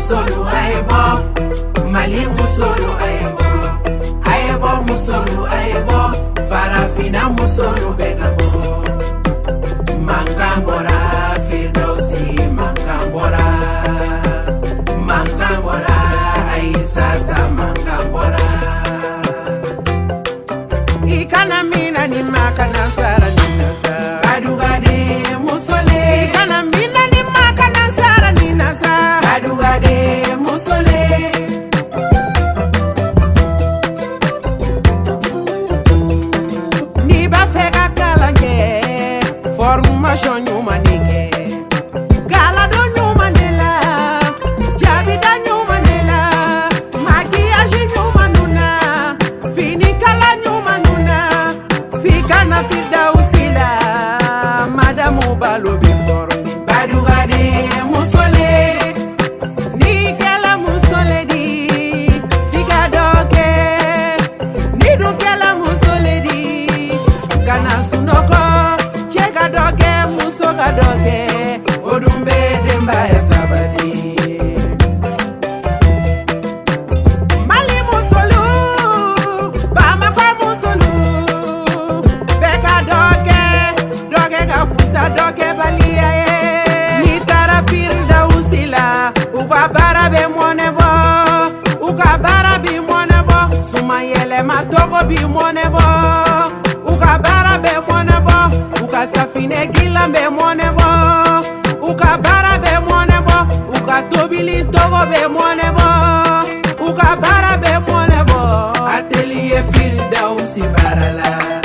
musolu ayebo, Mali musolu ayebo, ayebo musolu ayebo, Farafina musolu begabo. Mankambora Firdausi Mankambora, Mankambora Aisata Mankambora. Ikana mina ni makana sara ni nasa, Kadugade musole. Ikana mina ni makana sara ni nasa, Kadugade musole. Ni ba fega kalange formation humanike, gala do humanela, jabi da humanela, maquillage humanuna, fini kala humanuna, fika na Firdausi la, madamu balo before. Badugade musole, ni kala musole di, fika doke, ni do kala musole di, kana sunoko. Doge musoga doge odumbe demba esabati Mali musolu Bamako musolu beka doge doge ka fusa doge baliya ni tara Firdausi la uka barabe monebo uka barabi monebo suma yele matogo bi monebo uka barabe monebo uka safine gilambe monebo uka barabe monebo uka tobili togo be monebo uka barabe monebo atelier Firdausi barala.